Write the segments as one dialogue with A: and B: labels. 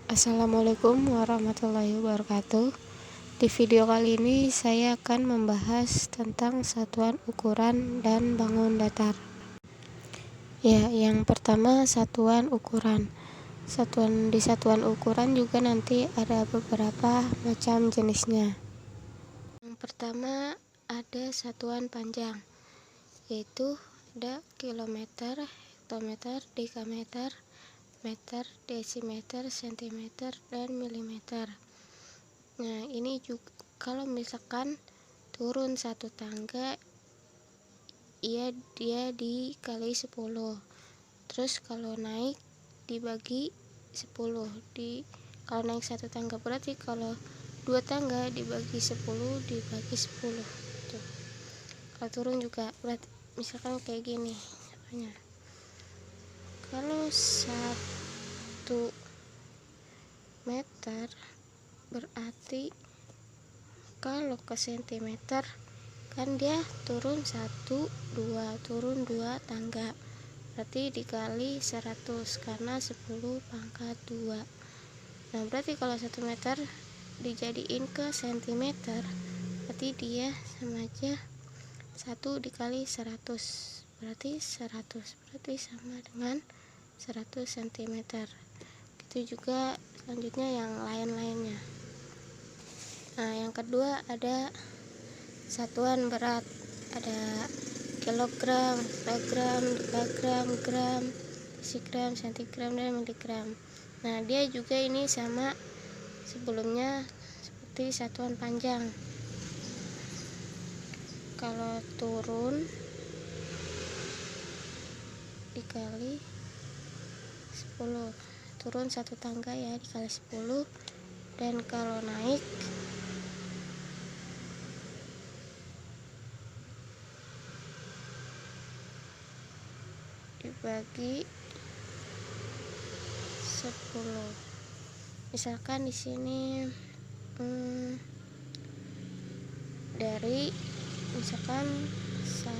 A: Assalamualaikum warahmatullahi wabarakatuh. Di video kali ini saya akan membahas tentang satuan ukuran dan bangun datar. Ya, yang pertama satuan ukuran. Di satuan ukuran juga nanti ada beberapa macam jenisnya. Yang pertama ada satuan panjang, yaitu ada kilometer, hektometer, dekameter, meter, desimeter, sentimeter, dan milimeter. Nah, ini juga kalau misalkan turun satu tangga, dia dikali 10. Terus kalau naik dibagi 10. Kalau naik satu tangga berarti kalau 2 tangga dibagi 10 dibagi 10. Tuh. Kalau turun juga berarti misalkan kayak gini. Contohnya. Kalau 1 meter berarti kalau ke sentimeter kan dia turun 2 tangga, berarti dikali 100 karena 10 pangkat 2. Nah, berarti kalau 1 meter dijadiin ke sentimeter, berarti dia sama aja 1 dikali 100, berarti 100, berarti sama dengan 100 cm. Itu juga selanjutnya yang lain-lainnya. Nah, yang kedua ada satuan berat, ada kilogram, kilogram, dekagram, gram, desigram, sentigram, dan miligram. Nah, dia juga ini sama sebelumnya seperti satuan panjang. Kalau turun dikali 10, turun 1 tangga ya dikali 10, dan kalau naik dibagi 10. Misalkan di sini dari misalkan 1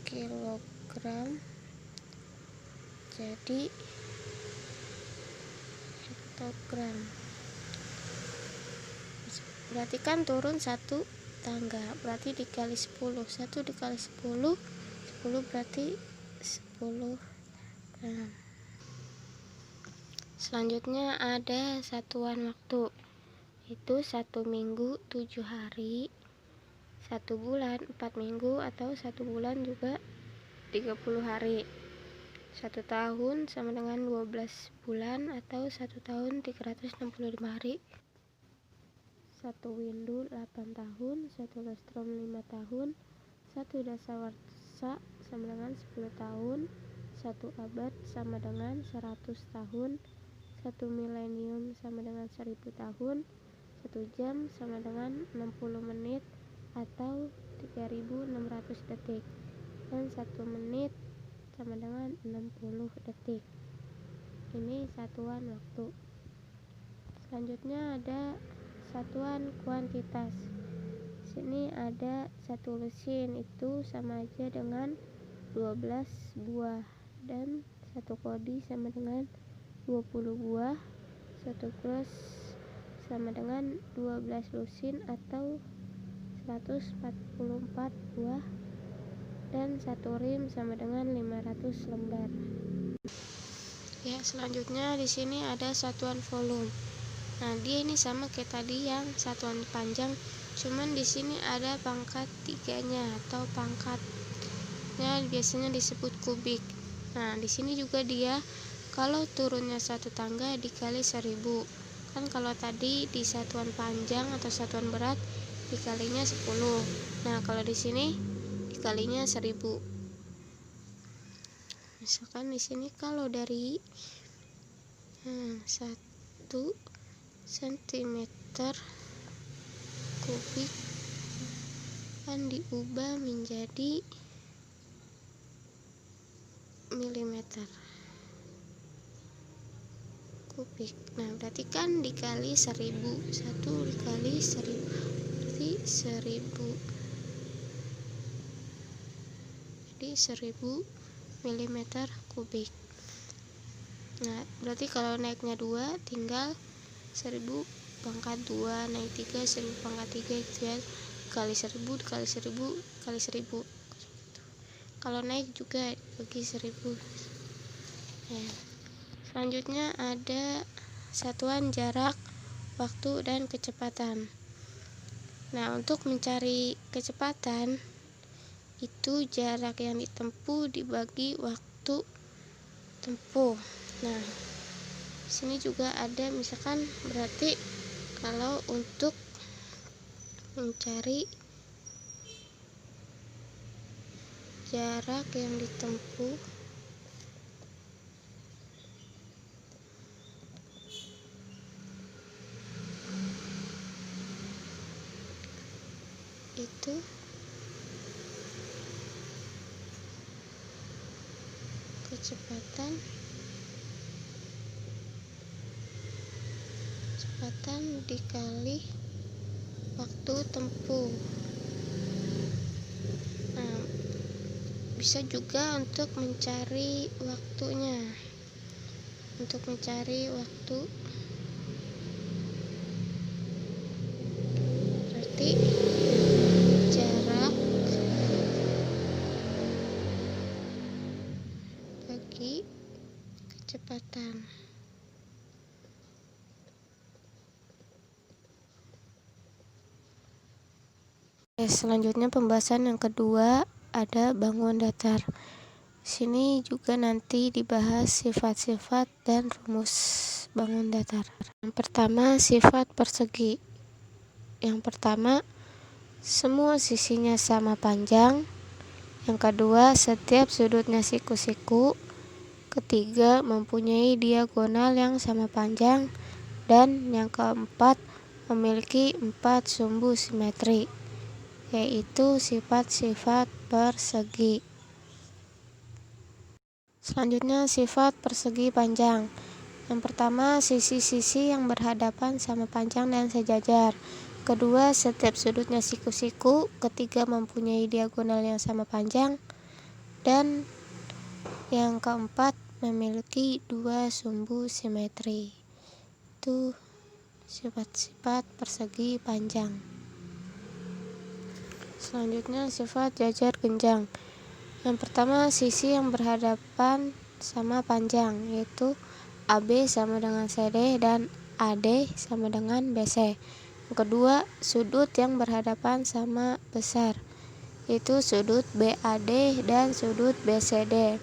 A: kilogram jadi hektogram, berarti kan turun 1 tangga, berarti dikali 10. 1 dikali 10 berarti 10 gram. Selanjutnya ada satuan waktu, itu 1 minggu 7 hari, 1 bulan 4 minggu, atau 1 bulan juga 30 hari. 1 tahun sama dengan 12 bulan atau 1 tahun 365 hari. 1 windu 8 tahun, 1 lustrum 5 tahun, 1 dasawarsa sama dengan 10 tahun, 1 abad sama dengan 100 tahun, 1 milenium sama dengan 1000 tahun, 1 jam sama dengan 60 menit atau 3600 detik, dan 1 menit sama dengan 60 detik. Ini satuan waktu. Selanjutnya ada satuan kuantitas. Sini ada 1 lusin, itu sama aja dengan 12 buah, dan 1 kodi sama dengan 20 buah, 1 gros sama dengan 12 lusin atau 144 buah, dan 1 rim sama dengan 500 lembar. Ya, selanjutnya di sini ada satuan volume. Nah, dia ini sama kayak tadi yang satuan panjang, cuman di sini ada pangkat 3-nya atau pangkatnya biasanya disebut kubik. Nah, di sini juga dia kalau turunnya 1 tangga dikali 1000. Kan kalau tadi di satuan panjang atau satuan berat dikalinya 10. Nah, kalau di sini dikalinya 1000. Misalkan di sini kalau dari 1 cm kubik kan diubah menjadi milimeter kubik. Nah, berarti kan dikali 1000. 1 dikali 1000 berarti 1000. Jadi 1000 milimeter kubik. Nah, berarti kalau naiknya 2 tinggal 1000 pangkat 2, naik 3 1000 pangkat 3 gitu ya, kali 1000 kali 1000 kali 1000. Kalau naik juga bagi 1000 ya. Selanjutnya ada satuan jarak, waktu, dan kecepatan. Nah, untuk mencari kecepatan itu jarak yang ditempuh dibagi waktu tempuh. Nah, sini juga ada misalkan, berarti kalau untuk mencari jarak yang ditempuh itu kecepatan dikali waktu tempuh. Nah, bisa juga untuk mencari waktunya. Untuk mencari waktu berarti jarak bagi kecepatan. Selanjutnya pembahasan yang kedua ada bangunan datar. Sini juga nanti dibahas sifat-sifat dan rumus bangun datar. Yang pertama, sifat persegi. Yang pertama, semua sisinya sama panjang. Yang kedua, setiap sudutnya siku-siku. Ketiga, mempunyai diagonal yang sama panjang. Dan yang keempat, memiliki 4 sumbu simetri, yaitu sifat-sifat persegi. Selanjutnya sifat persegi panjang. Yang pertama, sisi-sisi yang berhadapan sama panjang dan sejajar. Kedua, setiap sudutnya siku-siku. Ketiga, mempunyai diagonal yang sama panjang. Dan yang keempat, memiliki 2 sumbu simetri. Itu sifat-sifat persegi panjang. Selanjutnya sifat jajar genjang. Yang pertama, sisi yang berhadapan sama panjang, yaitu AB sama dengan CD dan AD sama dengan BC. Yang kedua, sudut yang berhadapan sama besar, yaitu sudut BAD dan sudut BCD.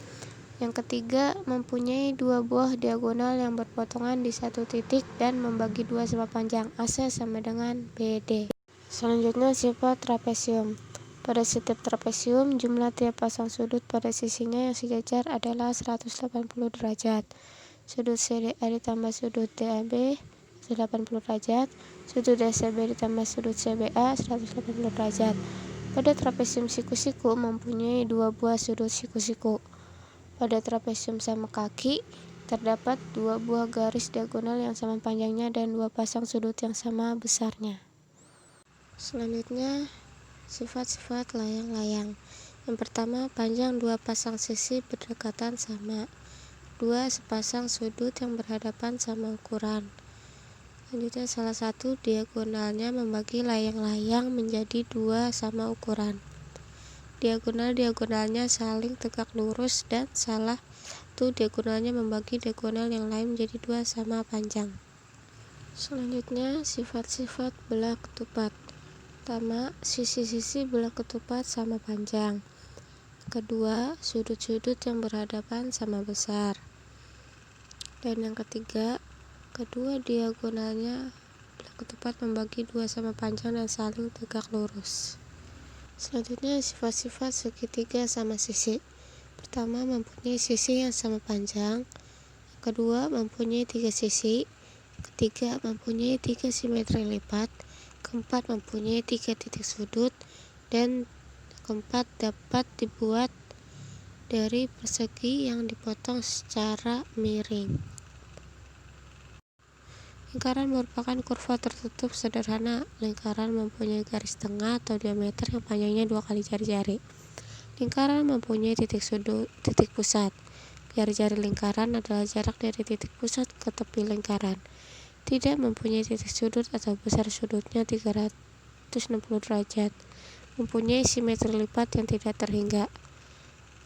A: Yang ketiga, mempunyai 2 buah diagonal yang berpotongan di satu titik dan membagi 2 sama panjang, AC sama dengan BD. Selanjutnya sifat trapesium. Pada setiap trapesium, jumlah tiap pasang sudut pada sisinya yang sejajar adalah 180 derajat. Sudut CDA ditambah sudut DAB 180 derajat. Sudut DCB ditambah sudut CBA 180 derajat. Pada trapesium siku-siku mempunyai 2 buah sudut siku-siku. Pada trapesium sama kaki terdapat 2 buah garis diagonal yang sama panjangnya dan 2 pasang sudut yang sama besarnya. Selanjutnya sifat-sifat layang-layang. Yang pertama, panjang 2 pasang sisi berdekatan sama. 2 sepasang sudut yang berhadapan sama ukuran. Selanjutnya salah satu diagonalnya membagi layang-layang menjadi 2 sama ukuran. Diagonal-diagonalnya saling tegak lurus dan salah satu diagonalnya membagi diagonal yang lain menjadi 2 sama panjang. Selanjutnya sifat-sifat belah ketupat. Pertama, sisi-sisi belah ketupat sama panjang. Kedua, sudut-sudut yang berhadapan sama besar. Dan yang ketiga, kedua diagonalnya belah ketupat membagi 2 sama panjang dan saling tegak lurus. Selanjutnya sifat-sifat segitiga sama sisi. Pertama, mempunyai sisi yang sama panjang. Kedua, mempunyai 3 sisi. Ketiga, mempunyai 3 simetri lipat. Keempat, mempunyai 3 titik sudut. Dan keempat, dapat dibuat dari persegi yang dipotong secara miring. Lingkaran merupakan kurva tertutup sederhana. Lingkaran mempunyai garis tengah atau diameter yang panjangnya 2 kali jari-jari. Lingkaran mempunyai titik pusat. Jari-jari lingkaran adalah jarak dari titik pusat ke tepi lingkaran. Tidak mempunyai titik sudut atau besar sudutnya 360 derajat. Mempunyai simetri lipat yang tidak terhingga.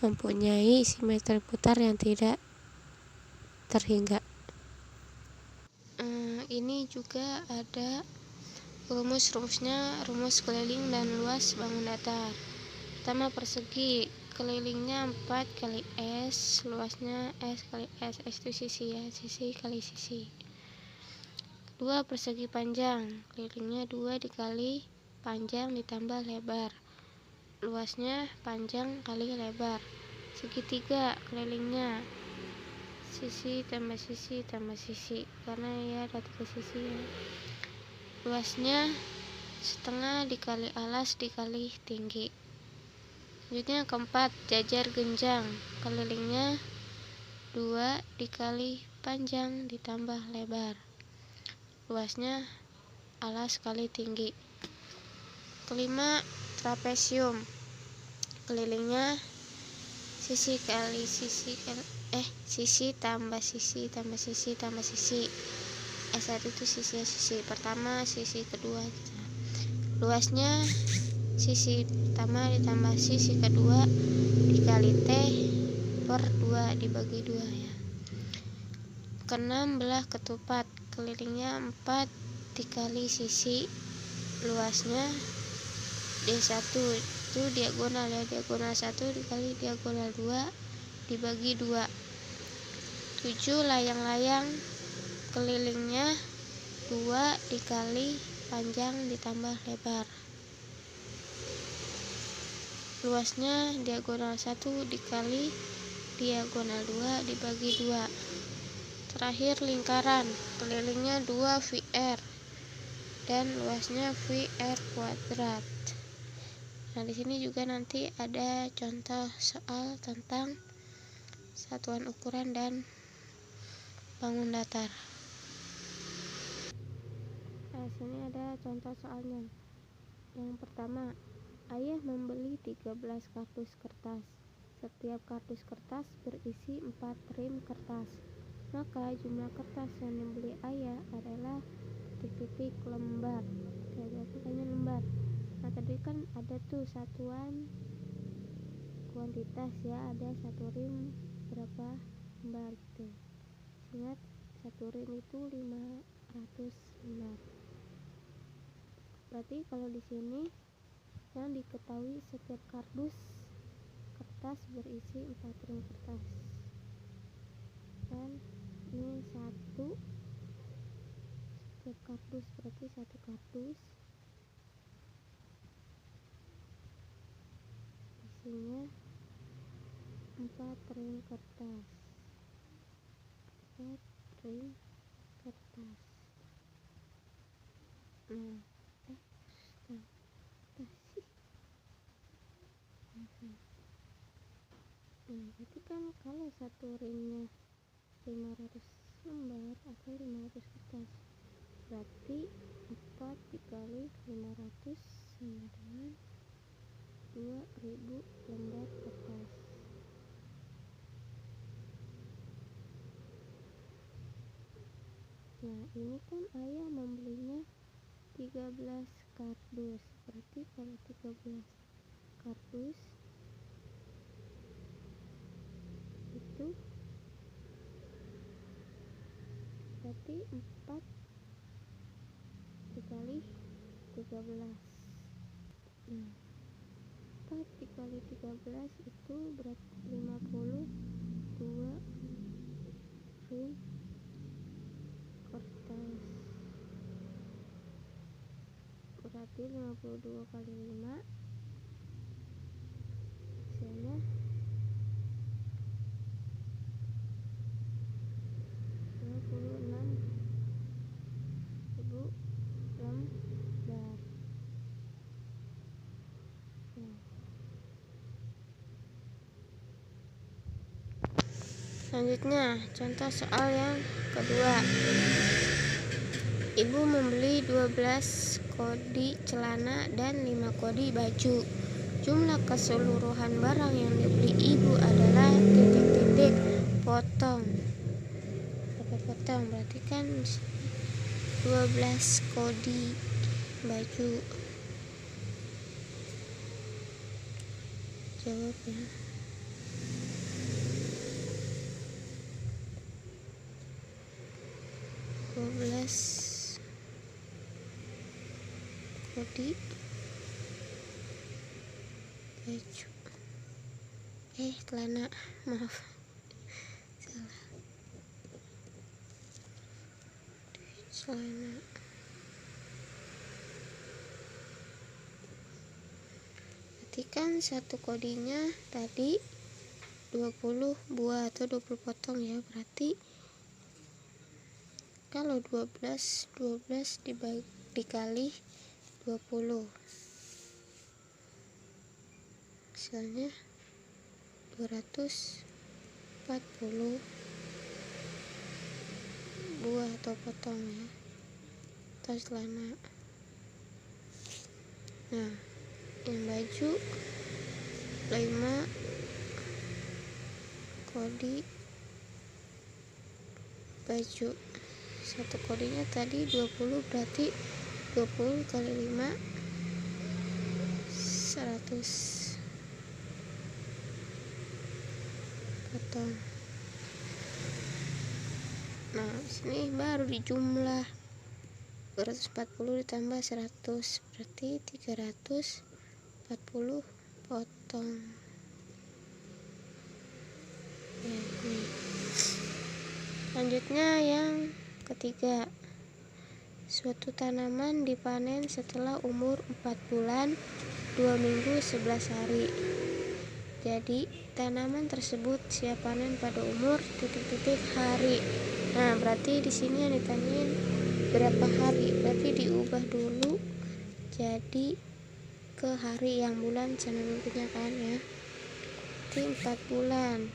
A: Mempunyai simetri putar yang tidak terhingga. Ini juga ada rumusnya, rumus keliling dan luas bangun datar. Pertama, persegi, kelilingnya 4 kali S, luasnya S kali S itu sisi ya, sisi kali sisi. Kedua, persegi panjang, kelilingnya 2 dikali panjang ditambah lebar, luasnya panjang kali lebar. Segitiga, kelilingnya sisi tambah sisi tambah sisi, karena ya ada 3 sisi ya. Luasnya setengah dikali alas dikali tinggi. Selanjutnya keempat, jajar genjang, kelilingnya 2 dikali panjang ditambah lebar, luasnya alas kali tinggi. Kelima, trapesium, kelilingnya sisi kali sisi sisi tambah sisi tambah sisi tambah sisi. S1 itu sisi pertama, sisi kedua gitu. Luasnya sisi pertama ditambah sisi kedua dikali T per 2 dibagi 2 ya. Keenam, belah ketupat, kelilingnya 4 dikali sisi, luasnya D1 itu diagonal ya, diagonal 1 dikali diagonal 2 dibagi 2. 7, layang-layang, kelilingnya 2 dikali panjang ditambah lebar, luasnya diagonal 1 dikali diagonal 2 dibagi 2. Terakhir, lingkaran, kelilingnya 2 VR dan luasnya VR kuadrat. Nah, di sini juga nanti ada contoh soal tentang satuan ukuran dan bangun datar. Nah, sini ada contoh soalnya. Yang pertama, ayah membeli 13 kardus kertas. Setiap kardus kertas berisi 4 rim kertas. Maka jumlah kertas yang dibeli ayah adalah titik-titik lembar. Kayaknya lembar. Nah, tadi kan ada tuh satuan kuantitas ya, ada satu rim berapa lembar gitu. Ingat, satu rim itu 500 lembar. Berarti kalau di sini yang diketahui setiap kardus kertas berisi 4 rim kertas. Dan ini satu, setiap kardus berarti satu kardus isinya 4 rim kertas. 4 rim kertas. Nah, berarti kan kalau satu rimnya 500 lembar atau 500 kertas, berarti 4 dikali 500 sama dengan 2000 lembar kertas. Nah, ini kan ayah membelinya 13 kardus, berarti kalau 13 kardus itu berarti 4 dikali 13. Nah, 4 dikali 13 itu berarti 52 rim kertas. Berarti 52 kali 5 hasilnya 26.000 lembar. Selanjutnya, contoh soal yang kedua. Ibu membeli 12 kodi celana dan 5 kodi baju. Jumlah keseluruhan barang yang dibeli ibu adalah titik-titik. potong. Berapa potong? Berarti kan 12 kodi baju. Jawab ya. Kodi baju. Celana, maaf, salah. Celana. Berarti kan satu kodinya tadi 20 buah atau 20 potong ya. Berarti kalau 12 dikali 20, hasilnya 240 buah atau potong ya, atau celana. Nah, yang baju 5 kodi baju. Satu kodinya tadi 20, berarti 20 kali 5 100 potong. Nah, sini baru dijumlah 240 ditambah 100 berarti 340 potong. Ya, nih. Selanjutnya yang ketiga, suatu tanaman dipanen setelah umur 4 bulan 2 minggu 11 hari. Jadi tanaman tersebut siap panen pada umur ... hari. Nah, berarti di sini yang ditanyain berapa hari, berarti diubah dulu jadi ke hari yang bulan sama minggunya kan ya. Berarti 4 bulan.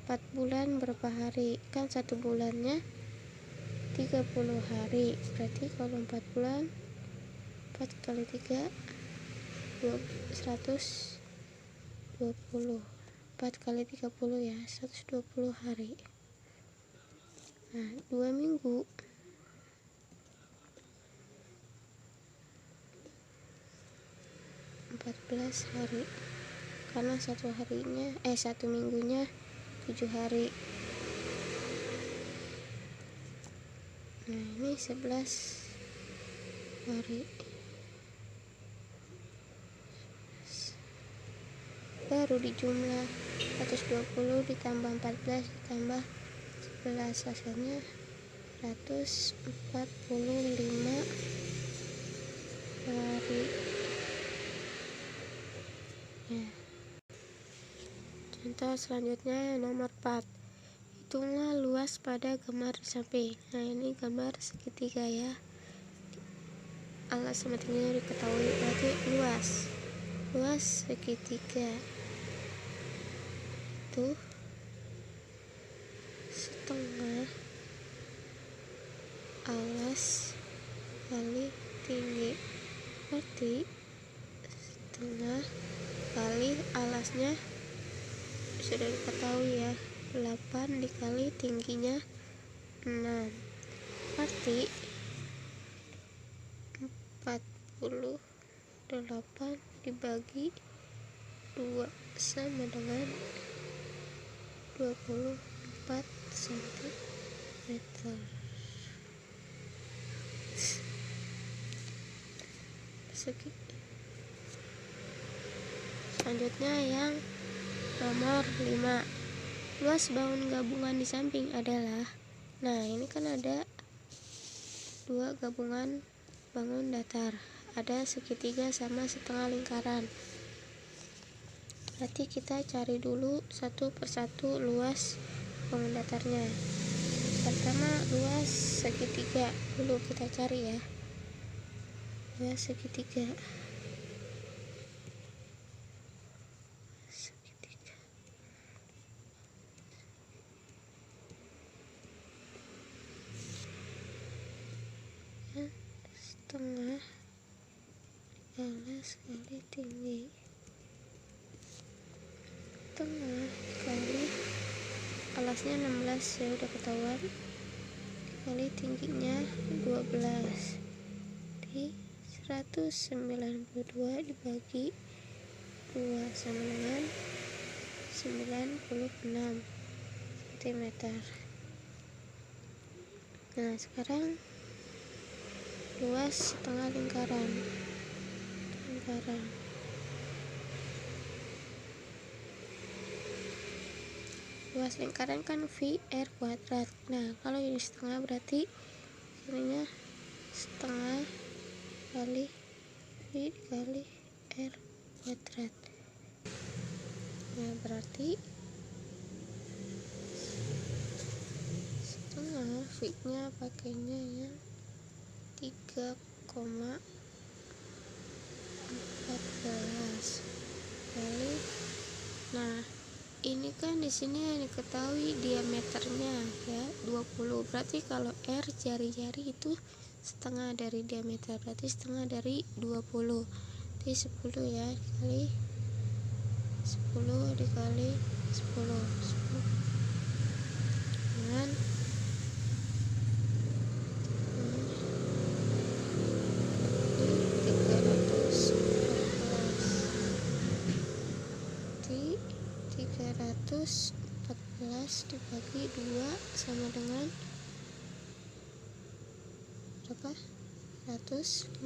A: 4 bulan berapa hari? Kan 1 bulannya 30 hari. Berarti kalau 4 bulan 4 kali 3 120. 4 kali 30 ya, 120 hari. Nah, 2 minggu 14 hari. Karena satu minggunya 7 hari. Nah, ini 11 hari. Baru dijumlah 120 ditambah 14 ditambah 11, hasilnya 145 hari ya. Contoh selanjutnya nomor 4, hitunglah luas pada gambar di samping. Nah, ini gambar segitiga ya, alas sama tingginya diketahui, berarti luas segitiga itu setengah alas kali tinggi, berarti setengah kali alasnya sudah diketahui ya, 8 dikali tingginya 6, berarti 48 dibagi 2 sama dengan 24 cm. Persegi. Selanjutnya yang nomor 5, luas bangun gabungan di samping adalah. Nah, ini kan ada 2 gabungan bangun datar, ada segitiga sama setengah lingkaran. Berarti kita cari dulu satu persatu luas bangun datarnya. Pertama luas segitiga dulu kita cari ya, luas segitiga. Setengah alas kali tinggi, setengah kali alasnya 16 ya udah ketahuan, dikali tingginya 12 di 192 dibagi 2 sama dengan 96 cm. Nah sekarang luas setengah lingkaran. Luas lingkaran kan V R kuadrat. Nah kalau ini setengah berarti ininya setengah kali V dikali R kuadrat. Nah berarti setengah V nya pakainya yang 3,14 kali. Nah ini kan di sini yang diketahui diameternya ya 20, berarti kalau R jari-jari itu setengah dari diameter, berarti setengah dari 20, jadi 10 ya dikali 10 dikali 10 dengan 314 dibagi 2 sama dengan berapa? 157.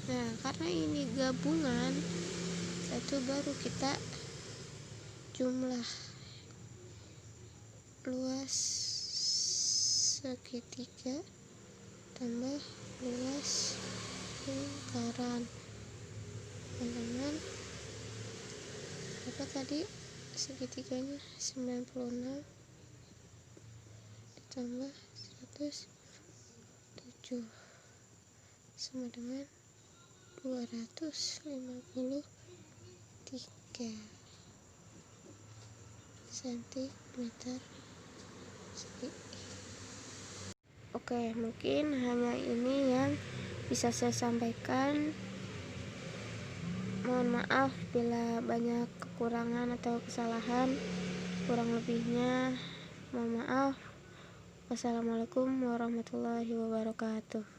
A: Nah karena ini gabungan satu, baru kita jumlah luas segitiga tambah luas lingkaran dengan berapa tadi segitiganya? 96 ditambah 107 sama dengan 253 cm. Oke, mungkin hanya ini yang bisa saya sampaikan. Mohon maaf bila banyak kekurangan atau kesalahan, kurang lebihnya mohon maaf. Wassalamualaikum warahmatullahi wabarakatuh.